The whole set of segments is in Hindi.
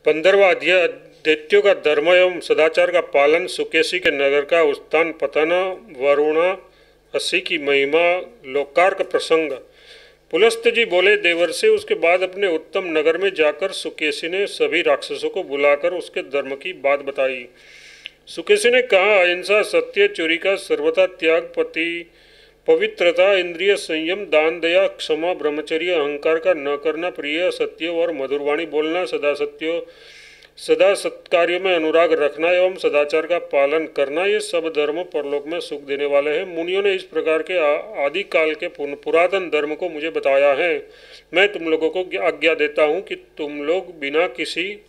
15वां अध्याय दैत्यों का धर्म एवं सदाचार का पालन, सुकेशी के नगर का उत्थान पतन, वरुणा असी की महिमा, लोकार्क प्रसंग। पुलस्त जी बोले, देवर्षि, उसके बाद अपने उत्तम नगर में जाकर सुकेशी ने सभी राक्षसों को बुलाकर उसके धर्म की बात बताई। सुकेशी ने कहा, अहिंसा, सत्य, चोरी का सर्वथा त्याग, पवित्रता, इंद्रिय संयम, दान, दया, क्षमा, ब्रह्मचर्य, अहंकार का न करना, प्रिय, सत्य और मधुरवाणी बोलना, सदा सत्कार्यों में अनुराग रखना एवं सदाचार का पालन करना, ये सब धर्म परलोक में सुख देने वाले हैं। मुनियों ने इस प्रकार के आदि काल के पुरातन धर्म को मुझे बताया है। मैं तुम लोगों को आज्ञा देता हूँ कि तुम लोग बिना किसी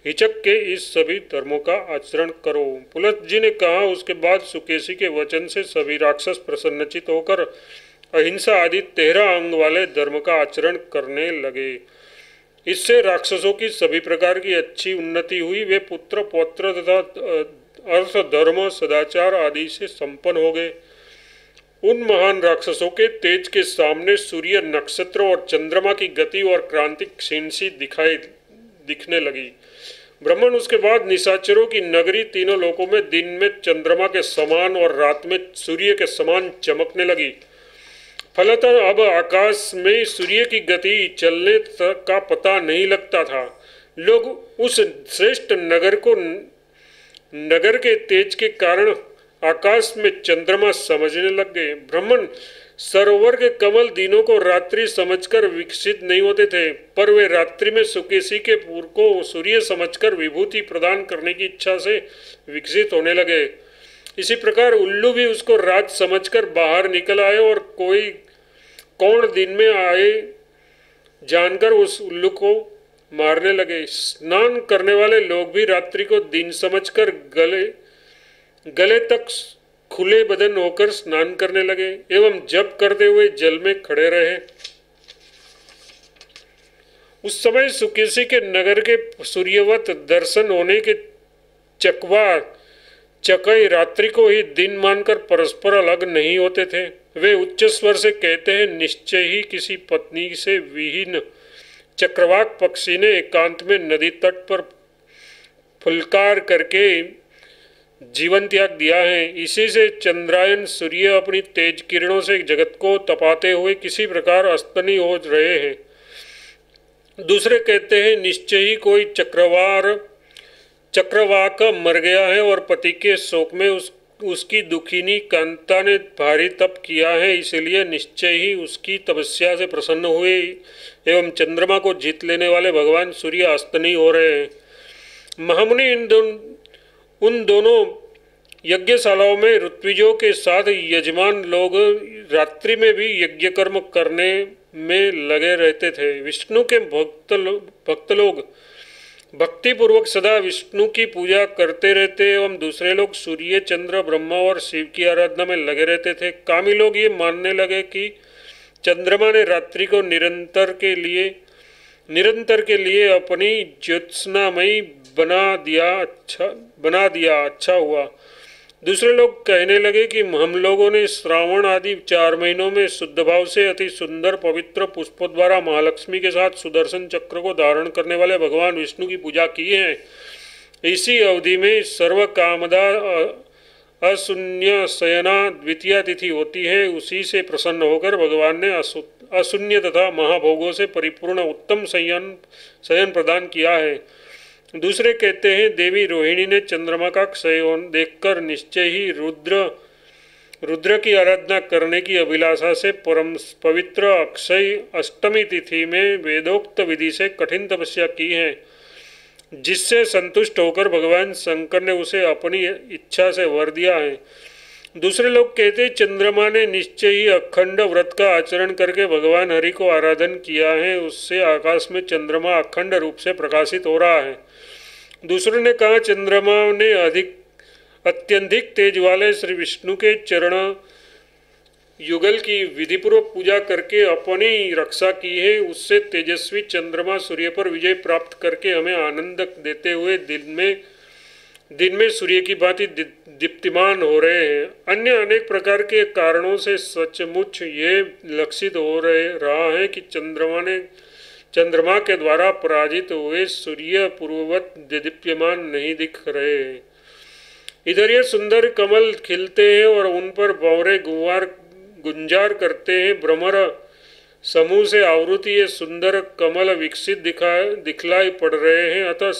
हिचक के इस सभी धर्मों का आचरण करो। पुलस्त जी ने कहा, उसके बाद सुकेशी के वचन से सभी राक्षस प्रसन्नचित होकर अहिंसा आदि 13 अंग वाले धर्म का आचरण करने लगे। इससे राक्षसों की सभी प्रकार की अच्छी उन्नति हुई। वे पुत्र, पौत्र तथा अर्थ, धर्म, सदाचार आदि से संपन्न हो गए। उन महान राक्षसों के तेज के सामने सूर्य, नक्षत्र और चंद्रमा की गति और क्रांति क्षीण सी दिखने लगी। ब्राह्मण, उसके बाद निशाचरों की नगरी तीनों लोकों में दिन में चंद्रमा के समान और रात में सूर्य के समान चमकने लगी। फलतः अब आकाश में सूर्य की गति चलने का पता नहीं लगता था। लोग उस श्रेष्ठ नगर के तेज के कारण आकाश में चंद्रमा समझने लग गए। ब्राह्मण, सरोवर के कमल दिनों को रात्रि समझकर विकसित नहीं होते थे, पर वे रात्रि में सुकेशी के पुर को सूर्य समझकर विभूति प्रदान करने की इच्छा से विकसित होने लगे। इसी प्रकार उल्लू भी उसको रात समझकर बाहर निकल आए और कौन दिन में आए जानकर उस उल्लू को मारने लगे। स्नान करने वाले लोग भी रात्रि को दिन समझकर गले तक खुले बदन होकर स्नान करने लगे एवं जप करते हुए जल में खड़े रहे। उस समय सुकेशी के नगर के सूर्यवत दर्शन होने के चकई रात्रि को ही दिन मानकर परस्पर अलग नहीं होते थे। वे उच्च स्वर से कहते हैं, निश्चय ही किसी पत्नी से विहीन चक्रवाक पक्षी ने एकांत में नदी तट पर फुलकार करके जीवन त्याग दिया है। इसी से चंद्रायन सूर्य अपनी तेज किरणों से जगत को तपाते हुए किसी प्रकार अस्तनी हो रहे हैं। दूसरे कहते हैं, निश्चय ही कोई चक्रवाक मर गया है और पति के शोक में उसकी दुखिनी कांता ने भारी तप किया है, इसलिए निश्चय ही उसकी तपस्या से प्रसन्न हुए एवं चंद्रमा को जीत लेने वाले भगवान सूर्य अस्तनी हो रहे हैं। महामुनि, उन दोनों यज्ञशालाओं में ऋत्विजों के साथ यजमान लोग रात्रि में भी यज्ञ कर्म करने में लगे रहते थे। विष्णु के भक्त लोग भक्ति पूर्वक सदा विष्णु की पूजा करते रहते एवं दूसरे लोग सूर्य, चंद्र, ब्रह्मा और शिव की आराधना में लगे रहते थे। कामी लोग ये मानने लगे कि चंद्रमा ने रात्रि को निरंतर के लिए अपनी ज्योत्सनामयी बना दिया, अच्छा हुआ। दूसरे लोग कहने लगे कि हम लोगों ने श्रावण आदि 4 महीनों में शुद्ध भाव से अति सुंदर पवित्र पुष्पों द्वारा महालक्ष्मी के साथ सुदर्शन चक्र को धारण करने वाले भगवान विष्णु की पूजा की है। इसी अवधि में सर्व कामदा अशून्य शयना द्वितीया तिथि होती है। उसी से प्रसन्न होकर भगवान ने अशून्य तथा महाभोगों से परिपूर्ण उत्तम शयन प्रदान किया है। दूसरे कहते हैं, देवी रोहिणी ने चंद्रमा का क्षय देखकर निश्चय ही रुद्र की आराधना करने की अभिलाषा से परम पवित्र अक्षय अष्टमी तिथि में वेदोक्त विधि से कठिन तपस्या की है, जिससे संतुष्ट होकर भगवान शंकर ने उसे अपनी इच्छा से वर दिया है। दूसरे लोग कहते, चंद्रमा ने निश्चय ही अखंड व्रत का आचरण करके भगवान हरि को आराधन किया है, उससे आकाश में चंद्रमा अखंड रूप से प्रकाशित हो रहा है। दूसरों ने कहा, चंद्रमा ने अत्यधिक तेज वाले श्री विष्णु के चरण युगल की विधिपूर्वक पूजा करके अपनी रक्षा की है। उससे तेजस्वी चंद्रमा सूर्य पर विजय प्राप्त करके हमें आनंद देते हुए दिन में सूर्य की भांति दीप्तिमान हो रहे हैं। अन्य अनेक प्रकार के कारणों से सचमुच ये लक्षित हो रहा है कि चंद्रमा ने चंद्रमा के द्वारा पराजित हुए सूर्य पूर्ववत दीप्यमान नहीं दिख रहे। इधर ये सुंदर कमल खिलते हैं और उन पर भंवरे गुंजार करते हैं। भ्रमर समूह से आवृत ये सुंदर कमल विकसित दिखलाई पड़ रहे हैं, अतः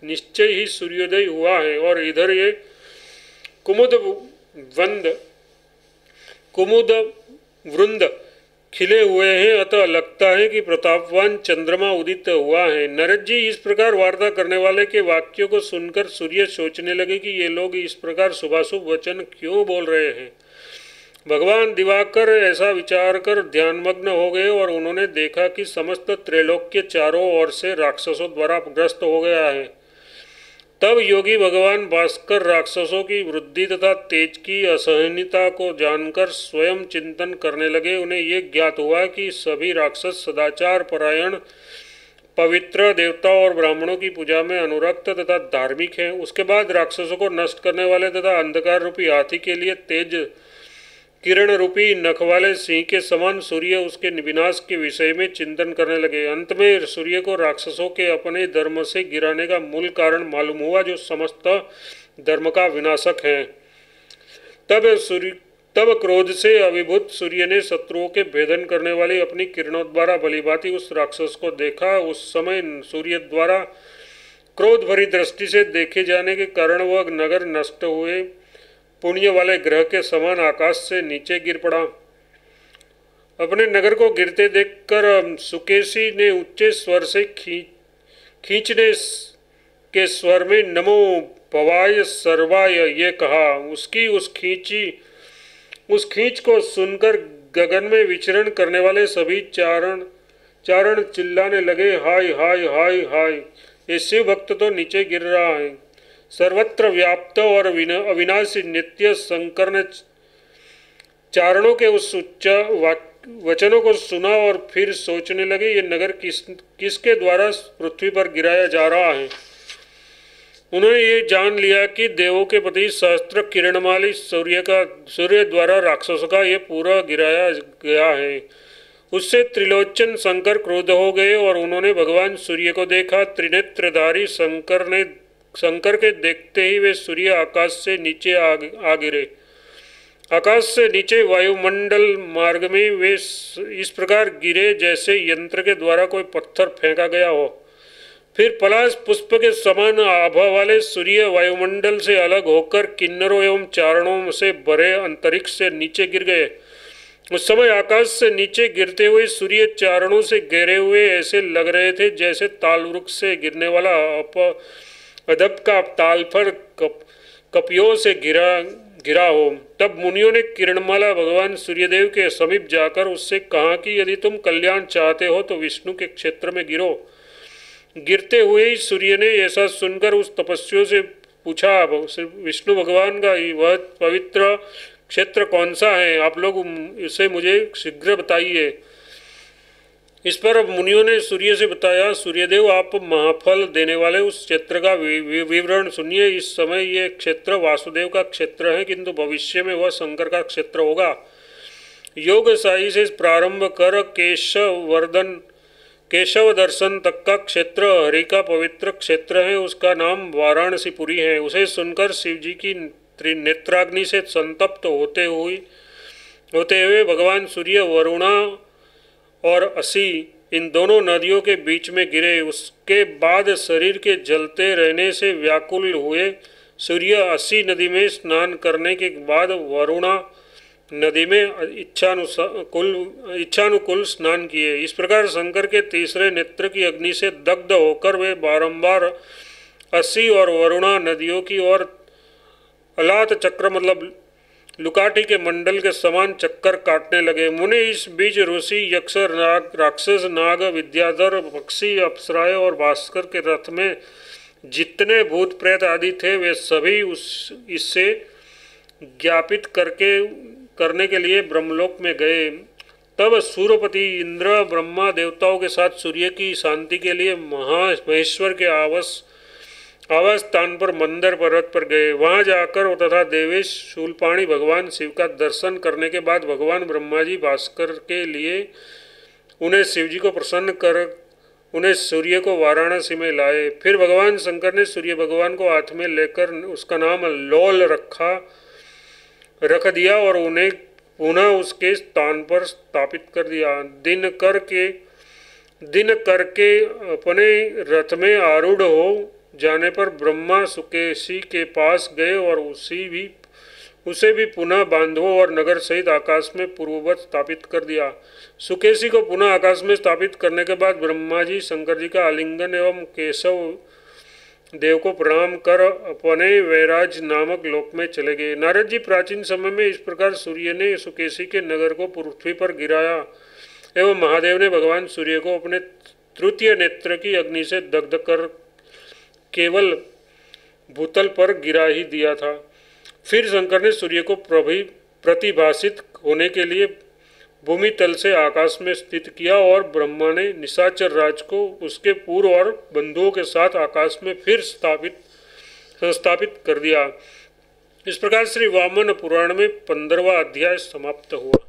निश्चय ही सूर्योदय हुआ है। और इधर ये कुमुद वृंद खिले हुए हैं, अतः लगता है कि प्रतापवान चंद्रमा उदित हुआ है। नारद जी इस प्रकार वार्ता करने वाले के वाक्यों को सुनकर सूर्य सोचने लगे कि ये लोग इस प्रकार शुभाशुभ वचन क्यों बोल रहे हैं। भगवान दिवाकर ऐसा विचार कर ध्यानमग्न हो गए और उन्होंने देखा कि समस्त त्रैलोक्य चारों ओर से राक्षसों द्वारा ग्रस्त हो गया है। तब योगी भगवान भास्कर राक्षसों की वृद्धि तथा तेज की असहनीयता को जानकर स्वयं चिंतन करने लगे। उन्हें ये ज्ञात हुआ कि सभी राक्षस सदाचार परायण, पवित्र, देवता और ब्राह्मणों की पूजा में अनुरक्त तथा धार्मिक हैं। उसके बाद राक्षसों को नष्ट करने वाले तथा अंधकार रूपी हाथी के लिए तेज किरण रूपी नख वाले सिंह के समान सूर्य उसके विनाश के विषय में चिंतन करने लगे। अंत में सूर्य को राक्षसों के अपने धर्म से गिराने का मूल कारण मालूम हुआ, जो समस्त धर्म का विनाशक है। तब क्रोध से अभिभूत सूर्य ने शत्रुओं के भेदन करने वाली अपनी किरणों द्वारा भलीभांति उस राक्षस को देखा। उस समय सूर्य द्वारा क्रोध भरी दृष्टि से देखे जाने के कारण वह नगर नष्ट हुए पुण्य वाले ग्रह के समान आकाश से नीचे गिर पड़ा। अपने नगर को गिरते देखकर सुकेशी ने उच्च स्वर से खींचने के स्वर में नमो भवाय सर्वाय ये कहा। उसकी उस खींच को सुनकर गगन में विचरण करने वाले सभी चारण चिल्लाने लगे, हाय हाय हाय हाय, ये शिव भक्त तो नीचे गिर रहा है। सर्वत्र व्याप्त और अविनाशी नित्य शंकर ने चारणों के उस उच्च वचनों को सुना और फिर सोचने लगे, ये नगर किसके द्वारा पृथ्वी पर गिराया जा रहा है। उन्होंने ये जान लिया कि देवों के पति सहस्त्र किरणमाली सूर्य द्वारा राक्षसों का ये पूरा गिराया गया है। उससे त्रिलोचन शंकर क्रोध हो गए और उन्होंने भगवान सूर्य को देखा। त्रिनेत्रधारी शंकर के देखते ही वे सूर्य आकाश से नीचे आ गिरे। आकाश से नीचे वायुमंडल मार्ग में वे इस प्रकार गिरे जैसे यंत्र के द्वारा कोई पत्थर फेंका गया हो। फिर पलाश पुष्प के समान आभा वाले सूर्य वायुमंडल से अलग होकर किन्नरों एवं चारणों से भरे अंतरिक्ष से नीचे गिर गए। उस समय आकाश से नीचे गिरते हुए सूर्य चारणों से घेरे हुए ऐसे लग रहे थे जैसे ताल वृक्ष से गिरने वाला अदब का ताल पर कपियों से गिरा हो। तब मुनियों ने किरणमाला भगवान सूर्यदेव के समीप जाकर उससे कहा कि यदि तुम कल्याण चाहते हो तो विष्णु के क्षेत्र में गिरो। गिरते हुए ही सूर्य ने ऐसा सुनकर उस तपस्वियों से पूछा, विष्णु भगवान का वह पवित्र क्षेत्र कौन सा है, आप लोग इसे मुझे शीघ्र बताइए। इस पर अब मुनियों ने सूर्य से बताया, सूर्यदेव आप महाफल देने वाले उस क्षेत्र का विवरण सुनिए। इस समय ये क्षेत्र वासुदेव का क्षेत्र है, किंतु भविष्य में वह शंकर का क्षेत्र होगा। योग साई से प्रारंभ कर केशव दर्शन तक का क्षेत्र हरि का पवित्र क्षेत्र है। उसका नाम वाराणसीपुरी है। उसे सुनकर शिवजी की नेत्राग्नि से संतप्त होते हुए भगवान सूर्य वरुणा और असी इन दोनों नदियों के बीच में गिरे। उसके बाद शरीर के जलते रहने से व्याकुल हुए सूर्य असी नदी में स्नान करने के बाद वरुणा नदी में इच्छानुकूल स्नान किए। इस प्रकार शंकर के तीसरे नेत्र की अग्नि से दग्ध होकर वे बारंबार असी और वरुणा नदियों की ओर अलात चक्र मतलब लुकाटी के मंडल के समान चक्कर काटने लगे। मुनि इस बीच ऋषि, यक्ष, राक्षस, नाग, विद्याधर, पक्षी, अप्सराएं और भास्कर के रथ में जितने भूत प्रेत आदि थे वे सभी इससे ज्ञापित करने के लिए ब्रह्मलोक में गए। तब सूर्यपति इंद्र ब्रह्मा देवताओं के साथ सूर्य की शांति के लिए महेश्वर के आवास स्थान पर मंदर पर्वत पर गए। वहां जाकर तथा देवेश शूलपाणी भगवान शिव का दर्शन करने के बाद भगवान ब्रह्मा जी भास्कर के लिए उन्हें शिव जी को प्रसन्न उन्हें सूर्य को वाराणसी में लाए। फिर भगवान शंकर ने सूर्य भगवान को हाथ में लेकर उसका नाम लोल रख दिया और उन्हें पुनः उसके स्थान पर स्थापित कर दिया। दिन करके अपने रथ में आरूढ़ हो जाने पर ब्रह्मा सुकेशी के पास गए और उसे भी पुनः बांधो और नगर सहित आकाश में पूर्ववत स्थापित कर दिया। सुकेशी को पुनः आकाश में स्थापित करने के बाद ब्रह्मा जी शंकर जी का आलिंगन एवं केशव देव को प्रणाम कर अपने वैराज नामक लोक में चले गए। नारद जी, प्राचीन समय में इस प्रकार सूर्य ने सुकेशी के नगर को पृथ्वी पर गिराया एवं महादेव ने भगवान सूर्य को अपने तृतीय नेत्र की अग्नि से दग्ध कर केवल भूतल पर गिरा ही दिया था। फिर शंकर ने सूर्य को प्रतिभाषित होने के लिए भूमि तल से आकाश में स्थित किया और ब्रह्मा ने निशाचर राज को उसके पूर्व और बंधुओं के साथ आकाश में फिर संस्थापित कर दिया। इस प्रकार श्री वामन पुराण में 15वां अध्याय समाप्त हुआ।